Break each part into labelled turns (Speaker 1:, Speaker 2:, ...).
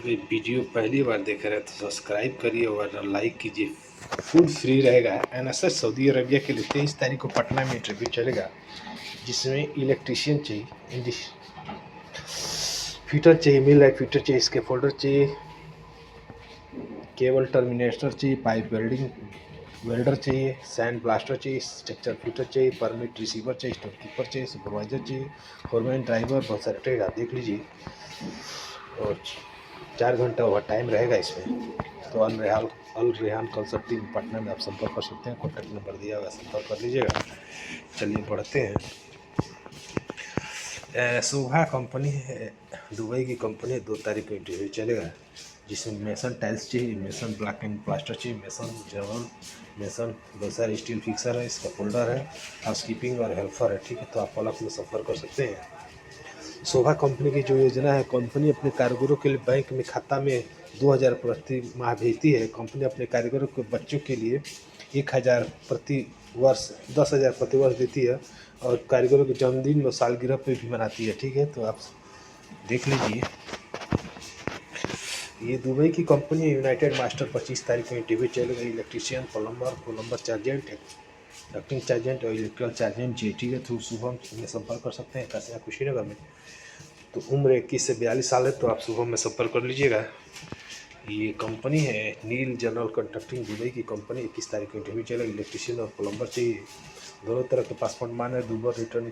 Speaker 1: ये वीडियो पहली बार देख रहे हैं तो सब्सक्राइब करिए और लाइक कीजिए। फुल फ्री रहेगा। एनएसएस सऊदी अरबिया के लिए 23 तारीख को पटना में इंटरव्यू चलेगा, जिसमें इलेक्ट्रीशियन चाहिए, फिटर चाहिए, मिल लाइट फिटर चाहिए, इसके फोल्डर चाहिए, केबल टर्मिनेटर चाहिए, पाइप वेल्डर चाहिए, सैंड ब्लास्टर चाहिए, स्ट्रक्चर फिटर चाहिए, परमिट रिसीवर चाहिए, स्टोर कीपर चाहिए, सुपरवाइजर चाहिए, फोरमैन, ड्राइवर, बहुत सारे ट्रेड आप देख लीजिए। और 4 घंटा ओवर टाइम रहेगा इसमें। तो अल रेहान कंसल्टिंग पटना में आप संपर्क कर सकते हैं। कॉन्टैक्ट नंबर दिया हुआ, संपर्क कर लीजिएगा। चलिए बढ़ते हैं। शोभा कंपनी है, दुबई की कंपनी है। 2 तारीख को इंटरव्यू चलेगा, जिसमें मेसन टाइल्स चाहिए, मेसन ब्लॉक एंड प्लास्टर चाहिए, मेसन जर्मन मेसन, बहुत सारे स्टील फिक्सर है, इसका फोल्डर है, हाउसकीपिंग और हेल्पर है। ठीक है, तो आप पलक में संपर्क कर सकते हैं। शोभा कंपनी की जो योजना है, कंपनी अपने कारीगरों के लिए बैंक में खाता में 2000 प्रति माह भेजती है। कंपनी अपने कारीगरों के बच्चों के लिए 1000 प्रति वर्ष, 10,000 प्रति वर्ष देती है, और कारीगरों के जन्मदिन और सालगिरह पे भी मनाती है। ठीक है, तो आप देख लीजिए। ये दुबई की कंपनी है, यूनाइटेड मास्टर। 25 तारीख को इंटरव्यू चलेगा। इलेक्ट्रीशियन, प्लम्बर चार्जेंट, डक्टिंग चार्जेंट और इलेक्ट्रिकल चार्जेंट चाहिए। ठीक है, तो शुभम में संपर्क कर सकते हैं, कासिया कुशीनगर में। तो उम्र 21 से 42 साल है, तो आप शुभम में संपर्क कर लीजिएगा। ये कंपनी है नील जनरल कंट्रैक्टिंग, दुबई की कंपनी। 21 तारीख को इंटरव्यू चलेगा। इलेक्ट्रीशियन और प्लम्बर चाहिए। दोनों तरह के पासपोर्ट मान है। दुबई रिटर्न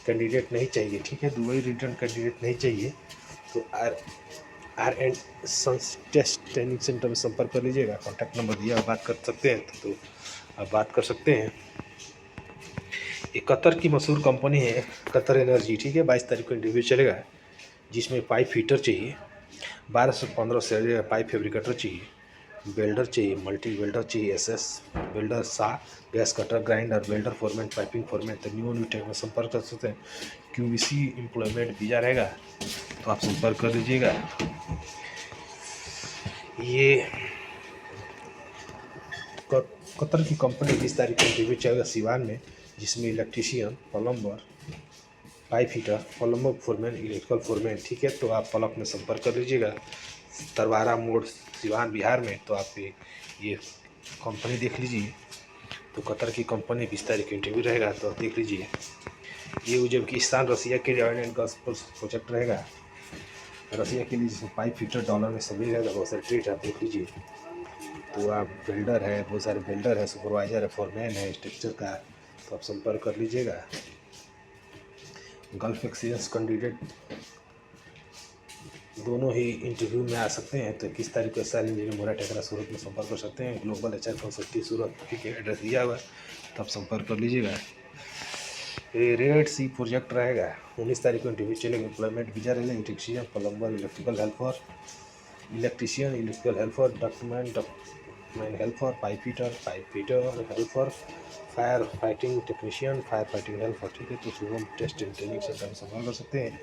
Speaker 1: कैंडिडेट नहीं चाहिए। ठीक है, दुबई रिटर्न कैंडिडेट नहीं चाहिए। तो R and sons test training centre में संपर्क कर लीजिएगा। कॉन्टैक्ट नंबर दिया, बात कर सकते हैं। तो आप बात कर सकते हैं। ये कतर की मशहूर कंपनी है, कतर एनर्जी। ठीक है, 22 तारीख को इंटरव्यू चलेगा, जिसमें पाइप फिटर चाहिए, 12 से 15 से पाइप फैब्रिकेटर चाहिए, वेल्डर चाहिए, मल्टी वेल्डर चाहिए, एसएस वेल्डर, सा gas cutter, grinder, welder foreman, piping foreman. तो न्यू टेक में संपर्क कर सकते हैं। क्यूबीसी एम्प्लॉयमेंट वीज़ा रहेगा, तो आप संपर्क कर लीजिएगा। ये कतर की कंपनी 20 तारीख को इंटरव्यू चलेगा सिवान में, जिसमें electrician, plumber, pipe fitter, plumber foreman, electrical foreman. ठीक है, तो आप पलक में संपर्क कर लीजिएगा। तरवारा मोड़, सिवान, बिहार में। तो आप ये कंपनी देख लीजिए। तो कतर की कंपनी 20 तारीख को इंटरव्यू रहेगा, तो आप देख लीजिए। ये उज्बेकिस्तान, रसिया के लिए ऑयल एंड गैस प्रोजेक्ट रहेगा, रसिया के लिए, जिसमें पाइप फिटर डॉलर में सभी रहेगा। बहुत सारे ट्रेड आप देख लीजिए। तो आप बिल्डर है, बहुत सारे बिल्डर है, सुपरवाइजर है, फोरमैन है, स्ट्रक्चर का, तो आप संपर्क कर लीजिएगा। गल्फ एक्सपीरियंस कैंडिडेट दोनों ही इंटरव्यू में आ सकते हैं। तो 21 तारीख को एसआर इंजीनियर मोरा टेकरा सूरत में संपर्क कर सकते हैं। ग्लोबल एचआर कंसल्टिंग सूरत, ठीक है, एड्रेस दिया हुआ है, तो आप संपर्क कर लीजिएगा। ये रेड सी प्रोजेक्ट रहेगा, 19 तारीख को इंटरव्यू चलेगा। एम्प्लॉयमेंट वीजा रहेगा। Electrician, plumber, electrical helper, ductman helper, pipe fitter helper, fire fighting technician, fire fighting helper. ठीक है, तो Shubham test and training centre में संपर्क कर सकते हैं।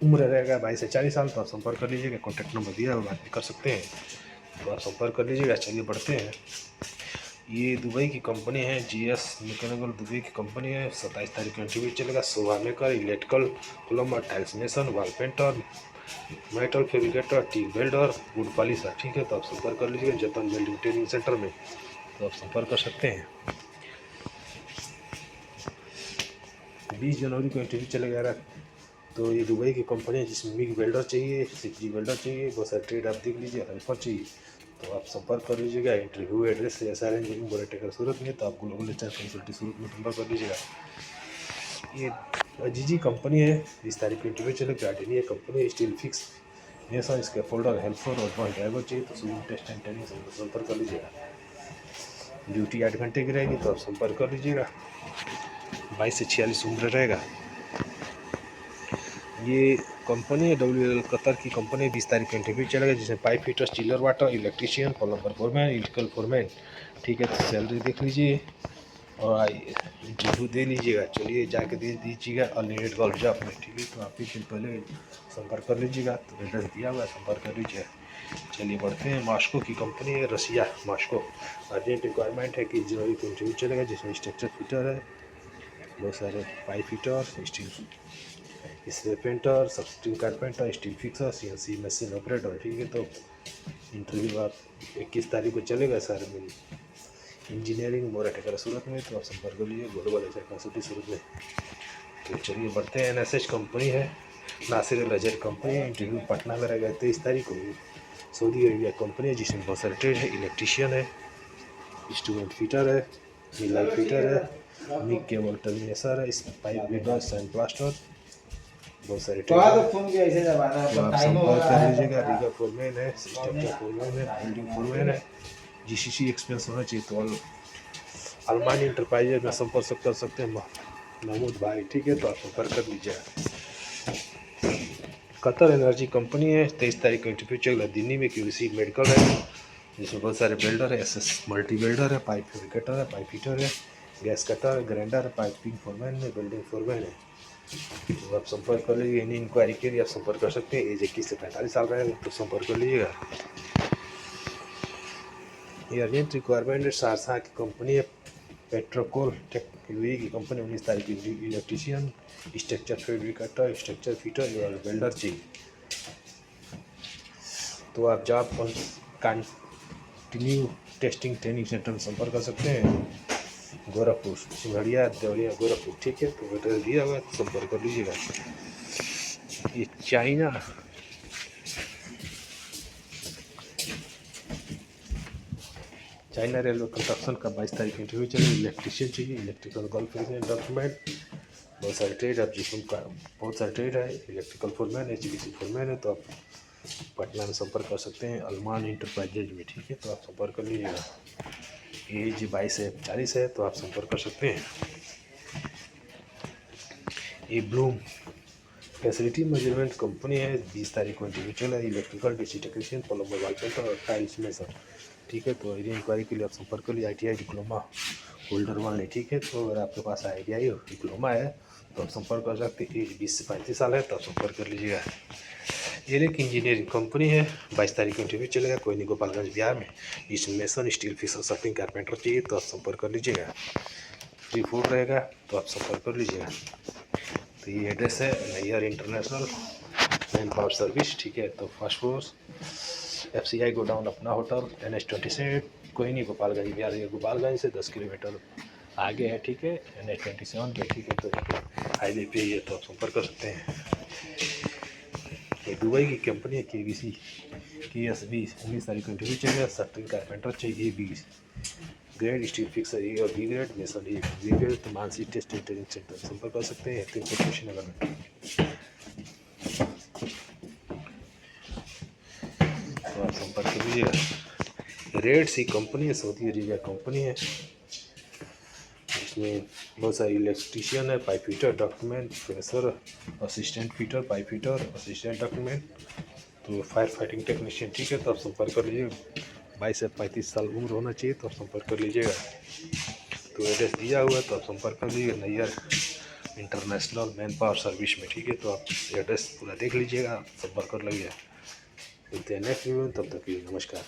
Speaker 1: उम्र रहेगा 22 से 40 साल, तो आप संपर्क कर लीजिएगा। कॉन्टैक्ट नंबर दिया हुआ, बात भी कर सकते हैं, तो आप संपर्क कर लीजिएगा। चलिए बढ़ते हैं। ये दुबई की कंपनी है, जीएस मैकेनिकल दुबई की कंपनी है। 27 तारीख को इंटरव्यू चलेगा। शोभा maker, electrical, plumber, tiles mason, wall painter, metal fabricator, T welder, wood polisher. ठीक है, तो आप संपर्क कर लीजिएगा जतन वेल्डिंग ट्रेनिंग सेंटर में, तो आप संपर्क कर सकते हैं। 20 जनवरी को इंटरव्यू चलेगा। तो ये दुबई की कंपनी है, जिसमें मिग वेल्डर चाहिए, सीजी वेल्डर चाहिए, बहुत सारे ट्रेड आप देख लीजिए, हेल्पर चाहिए, तो आप संपर्क कर लीजिएगा। इंटरव्यू एड्रेस है एसआर इंजीनियरिंग बोरा टेकर सूरत में, तो आप ग्लोबल एचआर कंसल्टिंग सूरत में संपर्क कर लीजिएगा। ये अजीजी कंपनी है, 20 तारीख को इंटरव्यू चलेगा। गार्डनिया कंपनी है, स्टील फिक्स मेसन, इसके फोल्डर, हेल्पर और बस ड्राइवर चाहिए, तो सुबह टेस्ट एंड ट्रेनिंग से संपर्क कर लीजिएगा। ड्यूटी 8 घंटे की रहेगी, तो आप संपर्क कर लीजिएगा। 22 से 46 उम्र रहेगा। ये कंपनी है WL कतर की कंपनी, 20 तारीख को इंटरव्यू चलेगा, जिसमें pipe fitter, chiller water, electrician, plumber foreman, electrical foreman. ठीक है, तो सैलरी देख लीजिए और इंटरव्यू दे लीजिएगा। चलिए जाके दे दीजिएगा अनलिमिटेड गल्फ जॉब में। ठीक है, तो आप कुछ दिन पहले संपर्क कर लीजिएगा, तो एड्रेस दिया हुआ है, संपर्क कर लीजिए। चलिए बढ़ते हैं। मास्को की कंपनी है, रसिया, मास्को। अर्जेंट रिक्वायरमेंट है कि जनवरी को इंटरव्यू चलेगा, जिसमें स्ट्रक्चर फिटर है, बहुत सारे pipe fitter, steel spray painter, substitute carpenter, steel fixer, CNC machine operator. ठीक है, तो इंटरव्यू आप 21 तारीख को चलेगा सर में इंजीनियरिंग मोराटेकर सूरत में, तो आप संपर्क कर लीजिए ग्लोबल एचआर कंसल्टी सूरत में। तो चलिए बढ़ते हैं। NSH कंपनी है, नासिर अल अजहर कंपनी है। इंटरव्यू पटना में रहेगा 23 तारीख को। सऊदी अरेबिया कंपनी है जिसमें बहुत सारे ट्रेड है, इलेक्ट्रीशियन है, इंस्ट्रूमेंट फिटर है, मिलाई फिटर है, मिक केबल टर्मिनेटर है, पाइप वेल्डर, सैंड प्लास्टर, बहुत सारे ट्रेड है। तो आप संपर्क कर लीजिएगा। रीगा फोरमैन है, स्ट्रक्चर फोरमैन है, बिल्डिंग फोरमैन है, GCC एक्सपीरियंस होना चाहिए। तो अलमानी इंटरप्राइजेज में संपर्क कर सकते हैं महमूद भाई। ठीक है, तो आप संपर्क कर लीजिएगा। कतर एनर्जी कंपनी है, 23 तारीख को इंटरव्यू चलेगा दिल्ली में। QC मेडिकल है जिसमें बहुत सारे बिल्डर है, SS मल्टी बिल्डर है, पाइप फैब्रिकेटर है, पाइप हीटर है, गैस कटर है, ग्राइंडर है, पाइपिंग फोरमैन है, बिल्डिंग फोरमैन है। तो आप संपर्क कर लीजिए। इन्हीं इंक्वायरी के लिए आप संपर्क कर सकते हैं। एज 21 से 45 साल रहेगा तो संपर्क कर लीजिएगा। ये अर्जेंट रिक्वायरमेंट है। सहरसा की कंपनी है, पेट्रोकोल टेक की कंपनी। 19 तारीख की electrician, structure fabricator, structure fitter और वेल्डर चाहिए। तो आप job continue testing training centre में संपर्क कर सकते हैं, गोरखपुर, सिंघड़िया, देवरिया, गोरखपुर। ठीक है, तो एड्रेस दिया हुआ है, तो संपर्क कर लीजिएगा। ये चाइना रेलवे कंस्ट्रक्शन का 22 तारीख इंटरव्यू चलेगा। इलेक्ट्रीशियन चाहिए, इलेक्ट्रिकल क्वालिफिकेशन डॉक्यूमेंट, बहुत सारे ट्रेड है जिसमें बहुत सारे ट्रेड है। इलेक्ट्रिकल फोरमैन, HVAC फोरमैन है। तो आप पटना में संपर्क कर सकते हैं अलमान इंटरप्राइजेज में। ठीक है, तो आप संपर्क कर लीजिएगा। एज 22 से 40 है, तो आप संपर्क कर सकते हैं। ये ब्लूम फैसिलिटी मेजरमेंट कंपनी है, 20 तारीख को इंटरव्यू चला है। इलेक्ट्रिकल डीसी टेक्नीशियन, प्लम्बर, वाल पेंटर और टाइल्स में सर। ठीक है, तो इंक्वायरी के लिए आप संपर्क कर लिए। ITI डिप्लोमा होल्डर वाले। ठीक है, तो अगर आपके पास ITI डिप्लोमा है तो आप संपर्क कर सकते हैं। एज 20 से 35 साल है, तो आप संपर्क कर लीजिएगा। एलेक इंजीनियरिंग कंपनी है, 22 तारीख को इंटरव्यू चलेगा। कोई नहीं, गोपालगंज बिहार में। Installation, steel fixer, shirting carpenter चाहिए, तो आप संपर्क कर लीजिएगा। फ्री फूड रहेगा, तो आप संपर्क कर लीजिएगा। तो ये एड्रेस है Nayyar international man power service. ठीक है, तो फर्स्ट फ्लोर FCI गोडाउन, अपना होटल, NH27। कोई नहीं, गोपालगंज बिहार। ये गोपालगंज से 10 किलोमीटर आगे है। ठीक है, NH27 पे। ठीक है, तो हाईवे पे ये, तो आप संपर्क कर सकते हैं। ये दुबई की कंपनी है, KBC KSB। 19 तारीख को इंटरव्यू चलेगा। सर्टिंग कारपेंटर चाहिए, B grade, steel fixer A और B grade, mason A B grade. तो मानसी टेस्ट ट्रेनिंग सेंटर संपर्क कर सकते हैं। 300 कुशीनगर में। तो आप संपर्क कर लीजिएगा। रेड सी कंपनी है, सऊदी अरेबिया कंपनी है, इसमें बहुत सारे इलेक्ट्रीशियन है, pipe fitter, document, pressure, assistant fitter, pipe fitter, assistant document, तो फायर फाइटिंग टेक्नीशियन। ठीक है, तो आप संपर्क कर लीजिए। 22 से 35 साल उम्र होना चाहिए, तो आप संपर्क कर लीजिएगा। तो एड्रेस दिया हुआ है, तो आप संपर्क कर लीजिएगा Nayyar international man power service में। ठीक है, तो आप एड्रेस पूरा देख लीजिएगा, संपर्क कर लीजिएगा। मिलते हैं नेक्स्ट वीडियो में, तब तक के लिए नमस्कार।